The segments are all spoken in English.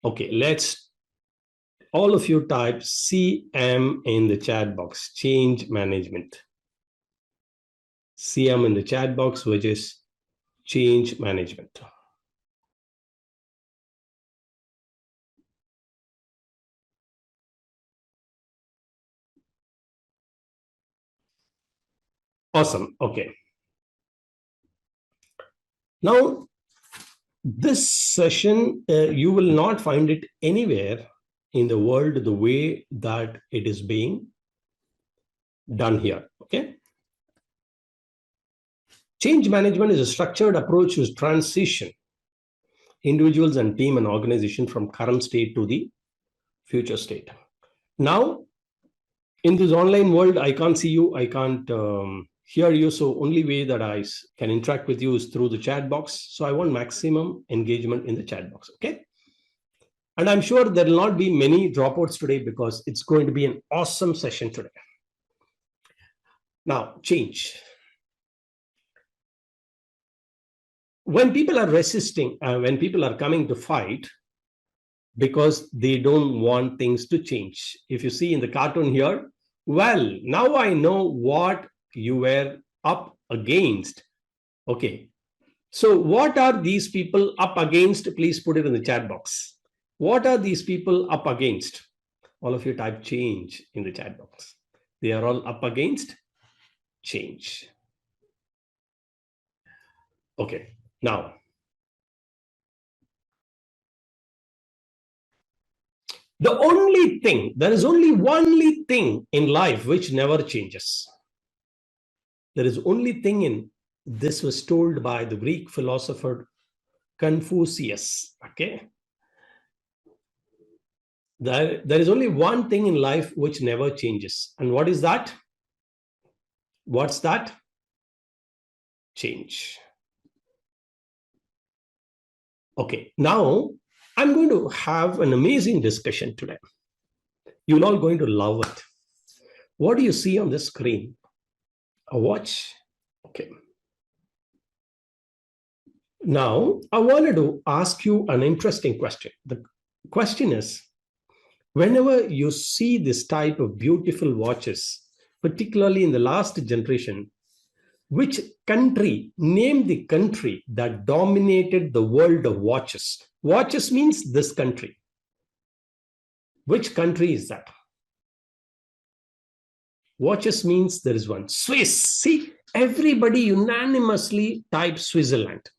Okay, let's all of you type CM in the chat box, change management. CM in the chat box, which is change management. Awesome. Okay. Now, this session, you will not find it anywhere in the world the way that it is being done here. Okay. Change management is a structured approach to transition individuals and team and organization from current state to the future state. Now, in this online world, I can't see you, I can't hear you. So only way that I can interact with you is through the chat box. So I want maximum engagement in the chat box. Okay. And I'm sure there will not be many dropouts today because it's going to be an awesome session today. Now, change. When people are resisting, when people are coming to fight because they don't want things to change. If you see in the cartoon here, well, now I know what you were up against. Okay. So what are these people up against? Please put it in the chat box. What are these people up against? All of you type change in the chat box. They are all up against change. Okay. Now, the only thing, there is only one thing in life which never changes. There is only thing in, this was told by the Greek philosopher Confucius. Okay. There is only one thing in life which never changes. And what is that? What's that? Change. Okay. Now, I'm going to have an amazing discussion today. You're all going to love it. What do you see on the screen? A watch? Okay. Now, I wanted to ask you an interesting question. The question is, whenever you see this type of beautiful watches, particularly in the last generation, which country, name the country that dominated the world of watches? Watches means this country. Which country is that? Watches means there is one. Swiss. See, everybody unanimously types Switzerland.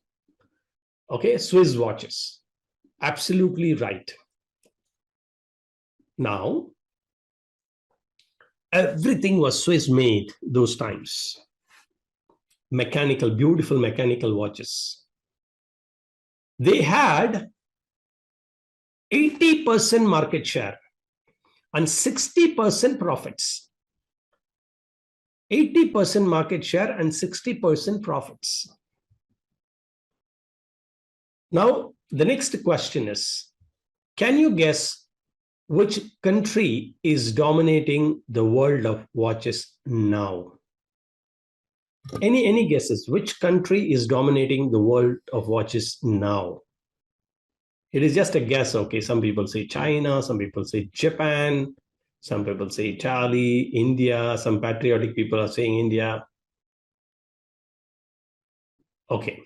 Okay, Swiss watches. Absolutely right. Now, everything was Swiss made those times. Mechanical, beautiful mechanical watches. They had 80% market share and 60% profits. 80% market share and 60% profits. Now, the next question is, can you guess which country is dominating the world of watches now? Any guesses? Which country is dominating the world of watches now? It is just a guess, okay? Some people say China, some people say Japan, some people say Italy, India, some patriotic people are saying India. Okay.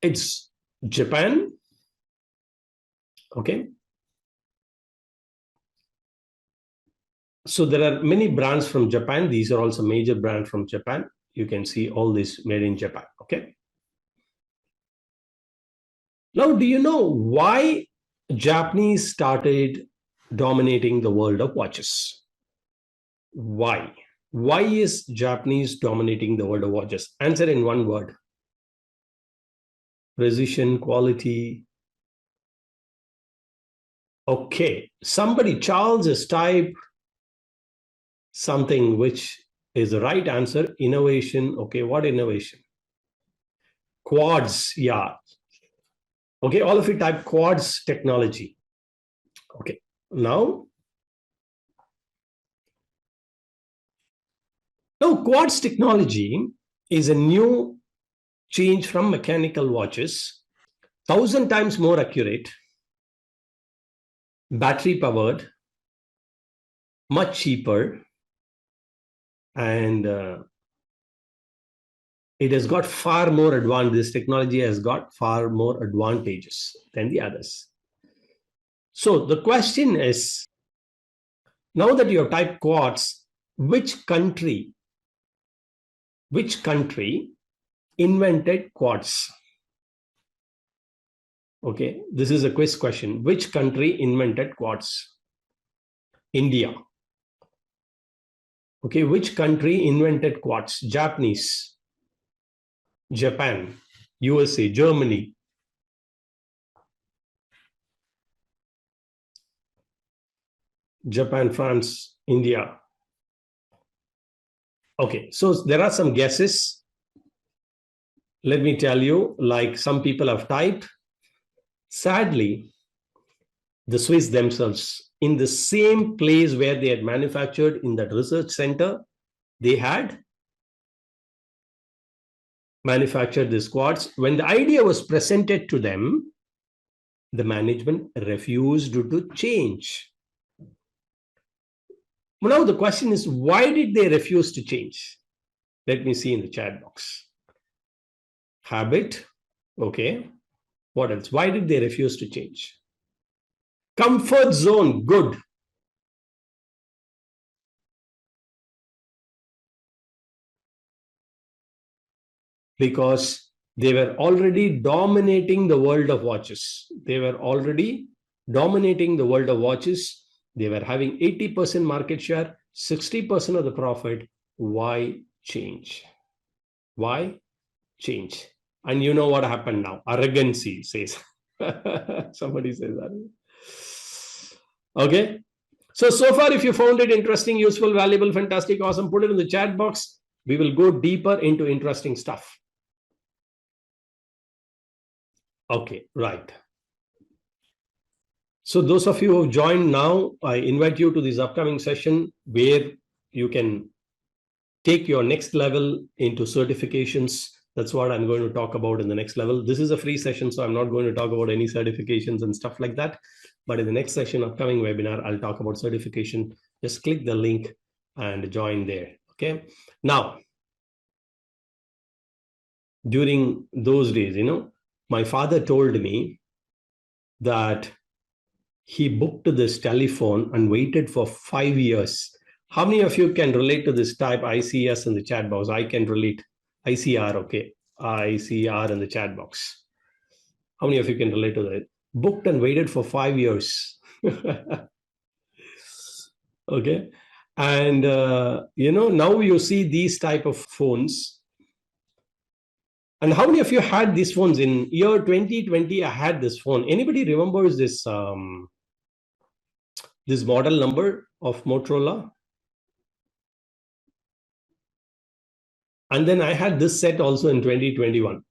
It's Japan. Okay. So there are many brands from Japan. These are also major brands from Japan. You can see all this made in Japan. Okay. Now, do you know why Japanese started dominating the world of watches? Why? Why is Japanese dominating the world of watches? Answer in one word. Precision, quality. Okay. Somebody, Charles, has typed something which is the right answer. Innovation. Okay. What innovation? Quartz. Yeah. Okay. All of you type quartz technology. Okay. Now, quartz technology is a new change from mechanical watches, 1,000 times more accurate, battery powered, much cheaper, and it has got far more advantage. This technology has got far more advantages than the others. So the question is, now that you have typed quartz, which country invented quartz? Okay, this is a quiz question. Which country invented quartz? India. Okay, which country invented quartz? Japanese, Japan, USA, Germany. Japan, France, India. Okay, so there are some guesses. Let me tell you, like some people have typed. Sadly, the Swiss themselves, in the same place where they had manufactured in that research center, they had manufactured this quartz. When the idea was presented to them, the management refused to change. Now the question is, why did they refuse to change? Let me see in the chat box. Habit. Okay. What else? Why did they refuse to change? Comfort zone. Good. Because they were already dominating the world of watches. They were already dominating the world of watches. They were having 80% market share, 60% of the profit. Why change? Why change? And you know what happened now? Arrogancy says. Somebody says that. Okay. So far, if you found it interesting, useful, valuable, fantastic, awesome, put it in the chat box. We will go deeper into interesting stuff. Okay, right. So those of you who have joined now, I invite you to this upcoming session where you can take your next level into certifications. That's what I'm going to talk about in the next level. This is a free session, so I'm not going to talk about any certifications and stuff like that. But in the next session, upcoming webinar, I'll talk about certification. Just click the link and join there. Okay. Now, during those days, my father told me that he booked this telephone and waited for 5 years. How many of you can relate to this? Type ICS in the chat box. I can relate. ICR, okay. ICR in the chat box. How many of you can relate to that? Booked and waited for 5 years. Okay. And, now you see these type of phones. And how many of you had these phones? In year 2020, I had this phone. Anybody remembers this this model number of Motorola? And then I had this set also in 2021.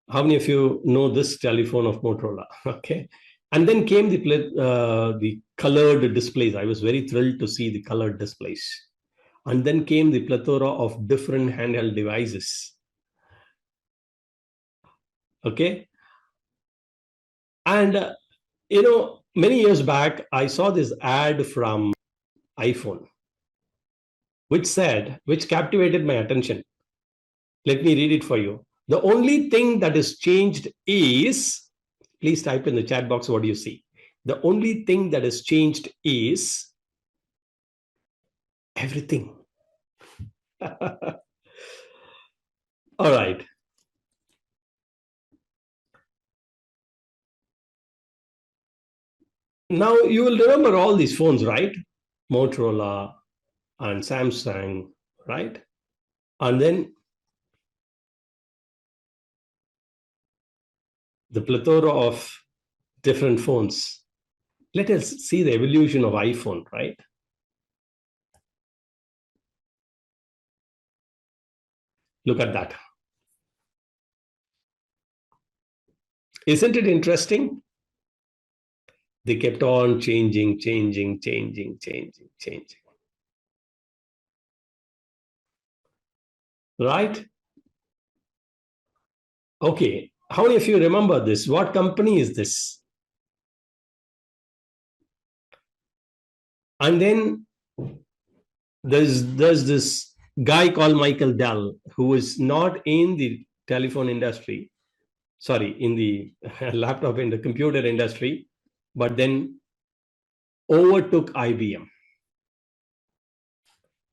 How many of you know this telephone of Motorola? Okay. And then came the colored displays. I was very thrilled to see the colored displays. And then came the plethora of different handheld devices. Okay. And, many years back, I saw this ad from iPhone, which captivated my attention. Let me read it for you. The only thing that is changed is, please type in the chat box what you see. The only thing that has changed is everything. All right. Now you will remember all these phones, right? Motorola and Samsung, right? And then the plethora of different phones. Let us see the evolution of iPhone, right? Look at that. Isn't it interesting? They kept on changing. right? Okay, how many of you remember this? What company is this? And then there's this guy called Michael Dell, who is not in the telephone industry, sorry, in the laptop, in the computer industry, but then overtook IBM.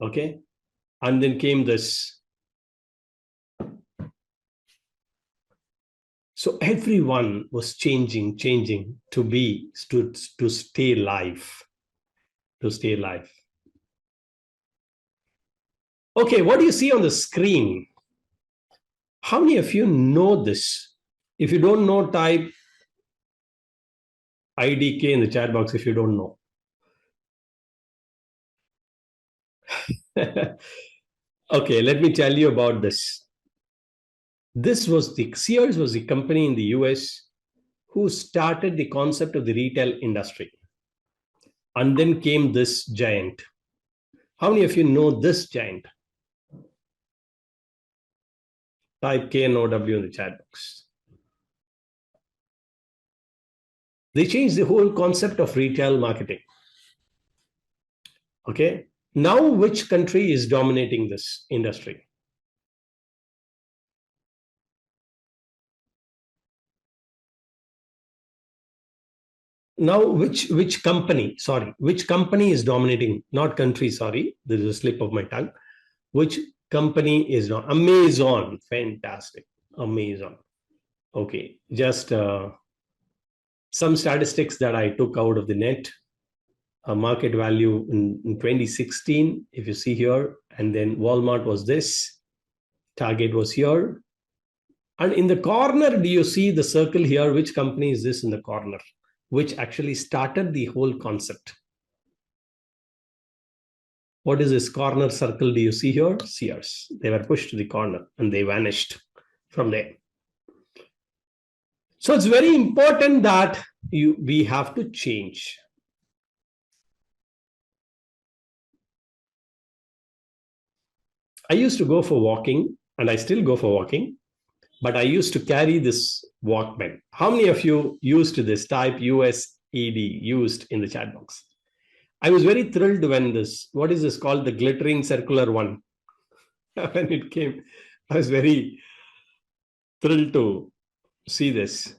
Okay, and then came this. So everyone was changing to stay alive, to stay alive. Okay, what do you see on the screen? How many of you know this? If you don't know, type IDK in the chat box if you don't know. Okay, let me tell you about this. Sears was the company in the US who started the concept of the retail industry. And then came this giant. How many of you know this giant? Type KNOW in the chat box. They changed the whole concept of retail marketing. Okay. Now, which country is dominating this industry? Now, which company is dominating? Not country, sorry. This is a slip of my tongue. Which company is not? Amazon. Fantastic. Amazon. Okay. Just some statistics that I took out of the net. Market value in 2016, if you see here, and then Walmart was this, Target was here. And in the corner, do you see the circle here? Which company is this in the corner? Which actually started the whole concept. What is this corner circle? Do you see here? Sears. They were pushed to the corner and they vanished from there. So it's very important that we have to change. I used to go for walking, and I still go for walking, but I used to carry this Walkman. How many of you used this? Type USED, used, in the chat box. I was very thrilled when this, what is this called? The glittering circular one. When it came, I was very thrilled to see this.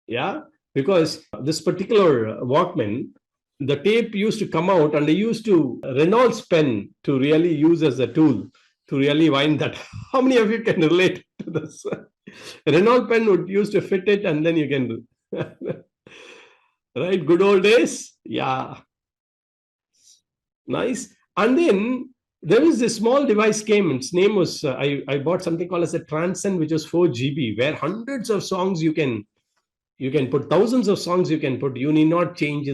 Yeah, because this particular Walkman, the tape used to come out and they used to Reynolds pen to really use as a tool to really wind that. How many of you can relate to this? Reynolds pen would use to fit it and then you can do. Right? Good old days? Yeah. Nice. And then there was this small device came. Its name was, I bought something called as a Transcend, which was 4 GB, where hundreds of songs you can put, thousands of songs you can put. You need not change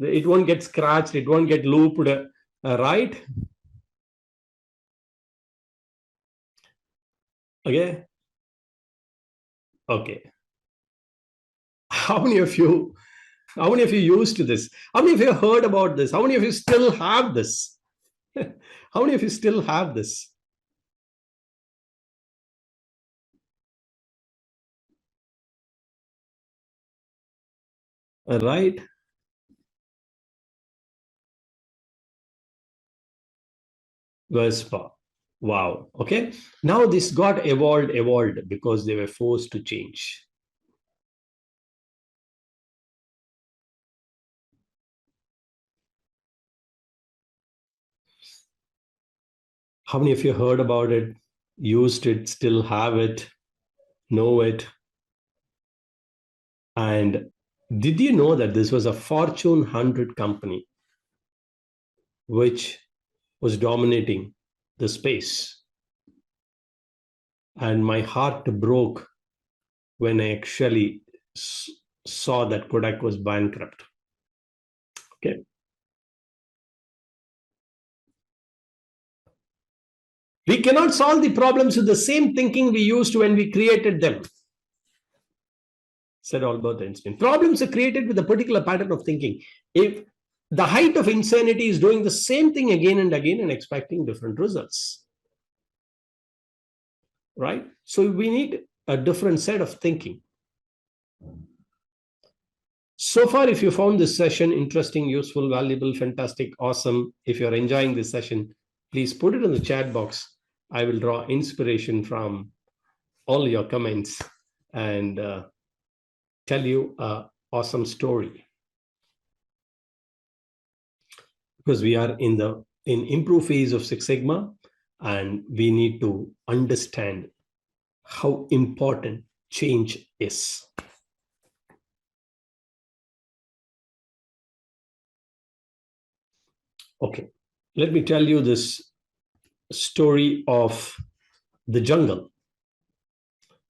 it won't get scratched, it won't get looped, right? Okay. Okay. How many of you used this? How many of you heard about this? How many of you still have this? How many of you still have this? Right? Vespa. Wow. Okay. Now this got evolved because they were forced to change. How many of you heard about it, used it, still have it, know it? And did you know that this was a Fortune 100 company which was dominating the space? And my heart broke when I actually saw that Kodak was bankrupt. Okay. We cannot solve the problems with the same thinking we used when we created them, said Albert Einstein. Problems are created with a particular pattern of thinking. If the height of insanity is doing the same thing again and again and expecting different results. right? So we need a different set of thinking. So far, if you found this session interesting, useful, valuable, fantastic, awesome, if you're enjoying this session, please put it in the chat box. I will draw inspiration from all your comments and tell you an awesome story. Because we are in improve phase of Six Sigma, and we need to understand how important change is. Okay, let me tell you this story of the jungle.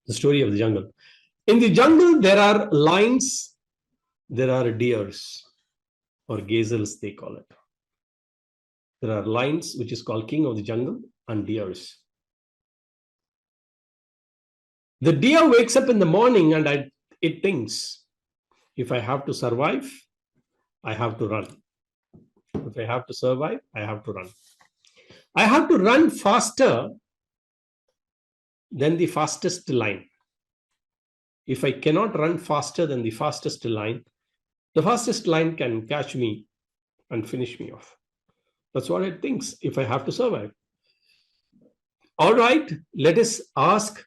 The story of the jungle. In the jungle, there are lions, there are deers, or gazelles, they call it. There are lions, which is called king of the jungle, and deers. The deer wakes up in the morning and it thinks, if I have to survive, I have to run. If I have to survive, I have to run. I have to run faster than the fastest lion. If I cannot run faster than the fastest lion can catch me and finish me off. That's what it thinks, if I have to survive. All right, let us ask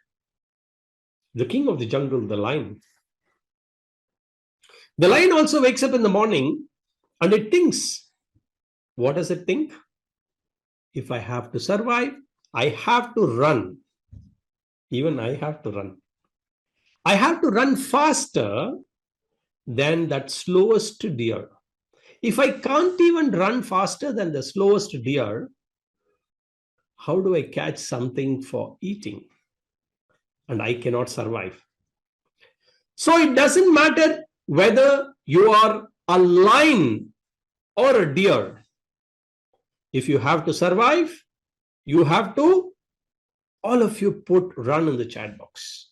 the king of the jungle, the lion. The lion also wakes up in the morning and it thinks. What does it think? If I have to survive, I have to run. Even I have to run. I have to run faster than that slowest deer. If I can't even run faster than the slowest deer, how do I catch something for eating? And I cannot survive. So it doesn't matter whether you are a lion or a deer. If you have to survive, you have to, all of you put run in the chat box.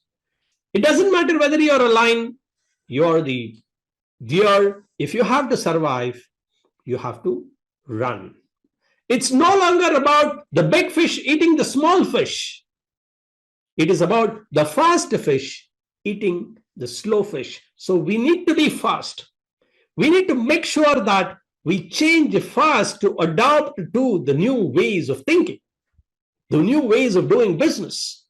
It doesn't matter whether you're a lion, you're the deer. If you have to survive, you have to run. It's no longer about the big fish eating the small fish. It is about the fast fish eating the slow fish. So we need to be fast. We need to make sure that we change fast to adapt to the new ways of thinking, the new ways of doing business.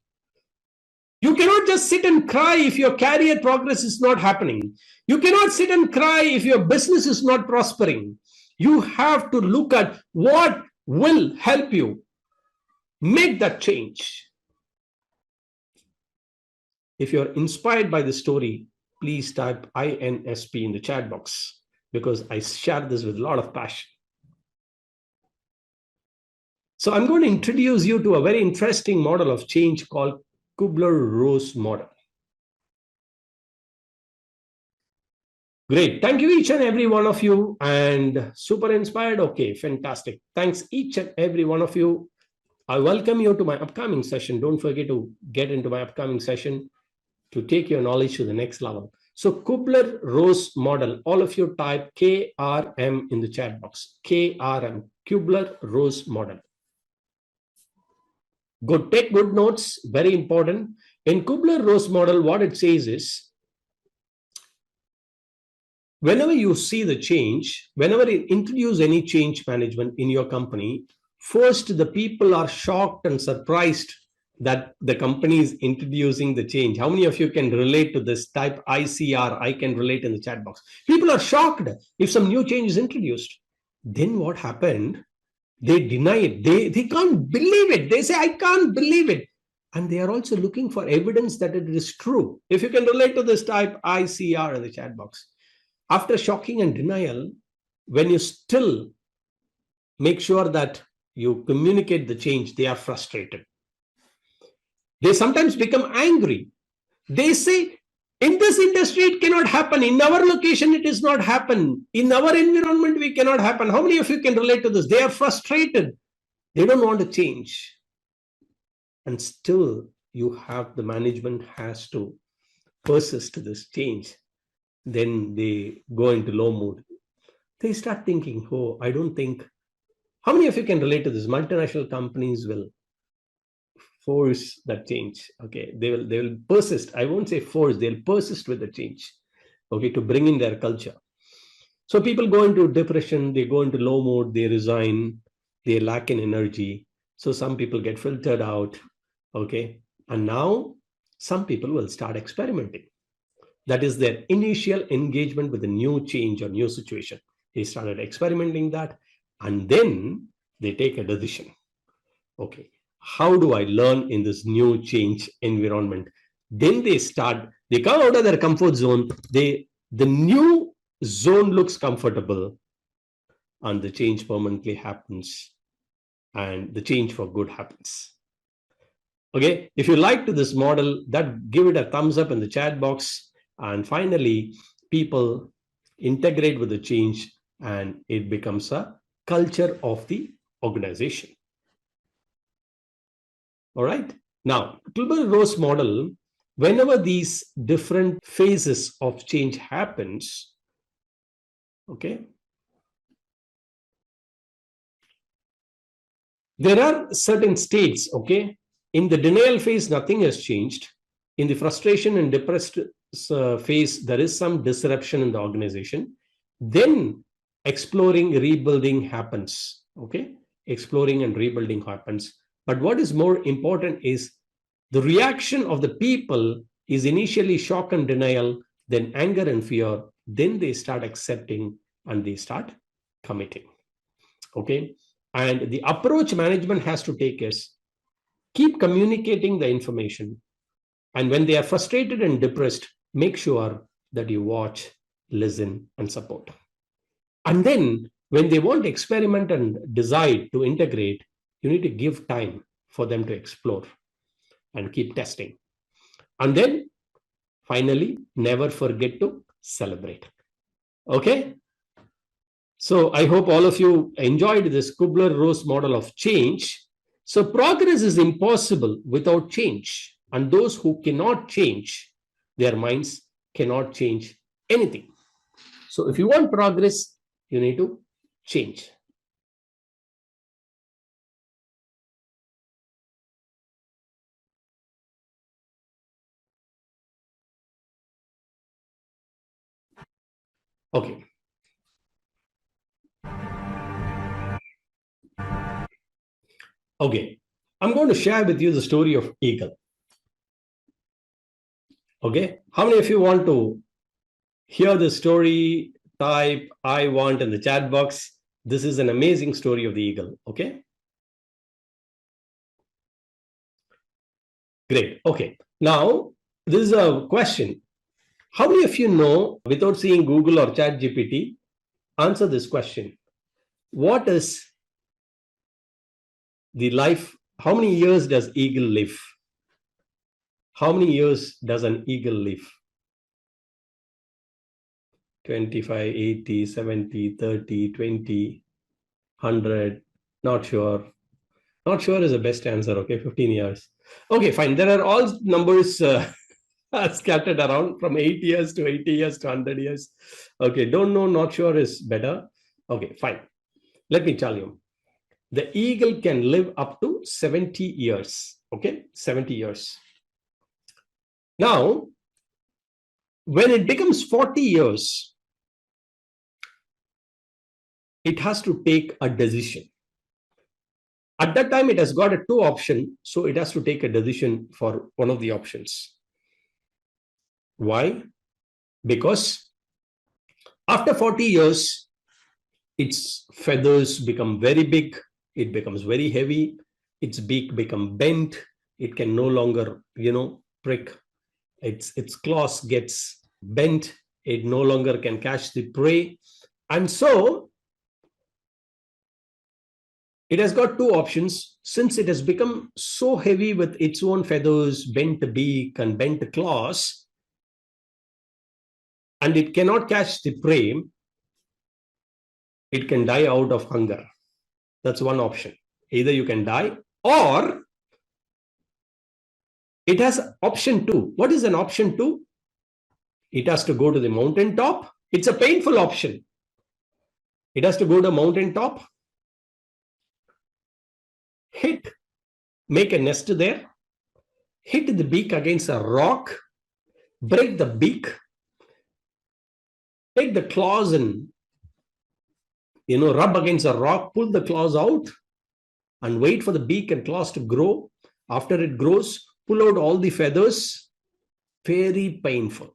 You cannot just sit and cry if your career progress is not happening. You cannot sit and cry if your business is not prospering. You have to look at what will help you make that change. If you're inspired by the story, please type INSP in the chat box, because I share this with a lot of passion. So I'm going to introduce you to a very interesting model of change called Kubler-Ross model. Great. Thank you, each and every one of you. And super inspired. Okay, fantastic. Thanks, each and every one of you. I welcome you to my upcoming session. Don't forget to get into my upcoming session to take your knowledge to the next level. So Kubler-Ross model, all of you type KRM in the chat box. KRM, Kubler-Ross model. Good, take good notes, very important. In Kubler-Ross model, what it says is, whenever you see the change, whenever you introduce any change management in your company, first the people are shocked and surprised that the company is introducing the change. How many of you can relate to this? Type ICR, I can relate in the chat box. People are shocked if some new change is introduced. Then what happened? They deny it. They can't believe it. They say, I can't believe it. And they are also looking for evidence that it is true. If you can relate to this, type ICR in the chat box. After shocking and denial, when you still make sure that you communicate the change, they are frustrated. They sometimes become angry. They say, in this industry, it cannot happen. In our location, it is not happen. In our environment, we cannot happen. How many of you can relate to this? They are frustrated. They don't want to change. And still, you have the management has to persist this change. Then they go into low mood. They start thinking, oh, I don't think. How many of you can relate to this? Multinational companies will force that change. Okay, they will persist. I won't say force, they'll persist with the change, okay, to bring in their culture. So people go into depression, they go into low mode, they resign, they lack in energy. So some people get filtered out, okay, and now some people will start experimenting. That is their initial engagement with a new change or new situation. They started experimenting that, and then they take a decision. Okay, how do I learn in this new change environment? Then they come out of their comfort zone. The new zone looks comfortable, and the change permanently happens, and the change for good happens. Okay, if you liked this model, give it a thumbs up in the chat box. And finally, people integrate with the change, and it becomes a culture of the organization. All right. Now, Kübler-Ross model, whenever these different phases of change happens, okay, there are certain states, okay. In the denial phase, nothing has changed. In the frustration and depressed phase, there is some disruption in the organization. Then exploring, rebuilding happens, okay. Exploring and rebuilding happens. But what is more important is the reaction of the people is initially shock and denial, then anger and fear, then they start accepting and they start committing. Okay. And the approach management has to take is keep communicating the information. And when they are frustrated and depressed, make sure that you watch, listen, and support. And then when they want to experiment and decide to integrate, you need to give time for them to explore and keep testing. And then finally, never forget to celebrate. Okay. So I hope all of you enjoyed this Kübler-Ross model of change. So progress is impossible without change. And those who cannot change their minds cannot change anything. So if you want progress, you need to change. Okay. Okay. I'm going to share with you the story of eagle. Okay. How many of you want to hear the story? Type I want in the chat box. This is an amazing story of the eagle. Okay. Great. Okay. Now, this is a question. How many of you know, without seeing Google or Chat GPT, answer this question? What is the life? How many years does eagle live? How many years does an eagle live? 25, 80, 70, 30, 20, 100, not sure. Not sure is the best answer, okay, 15 years. Okay, fine. There are all numbers scattered around from 8 years to 80 years to 100 years. Okay, don't know, not sure is better. Okay, fine. Let me tell you. The eagle can live up to 70 years, okay, 70 years. Now, when it becomes 40 years, it has to take a decision. At that time, it has got a two option, so it has to take a decision for one of the options. Why? Because after 40 years, its feathers become very big, it becomes very heavy, its beak become bent, it can no longer, prick, its claws gets bent, it no longer can catch the prey. And so it has got two options. Since it has become so heavy with its own feathers, bent beak, and bent claws, and it cannot catch the prey, it can die out of hunger. That's one option. Either you can die, or it has option two. What is an option two? It has to go to the mountain top. It's a painful option. It has to go to mountain top, hit make a nest there, hit the beak against a rock, break the beak, take the claws and rub against a rock, pull the claws out, and wait for the beak and claws to grow. After it grows, pull out all the feathers. Very painful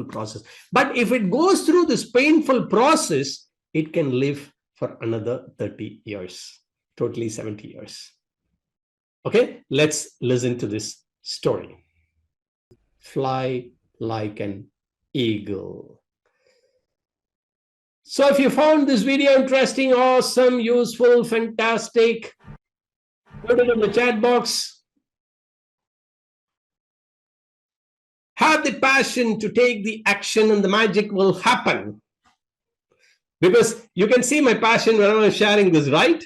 process. But if it goes through this painful process, it can live for another 30 years, totally 70 years. Okay, let's listen to this story. Fly like an eagle. So if you found this video interesting, awesome, useful, fantastic, put it in the chat box. Have the passion to take the action and the magic will happen. Because you can see my passion when I'm sharing this, right?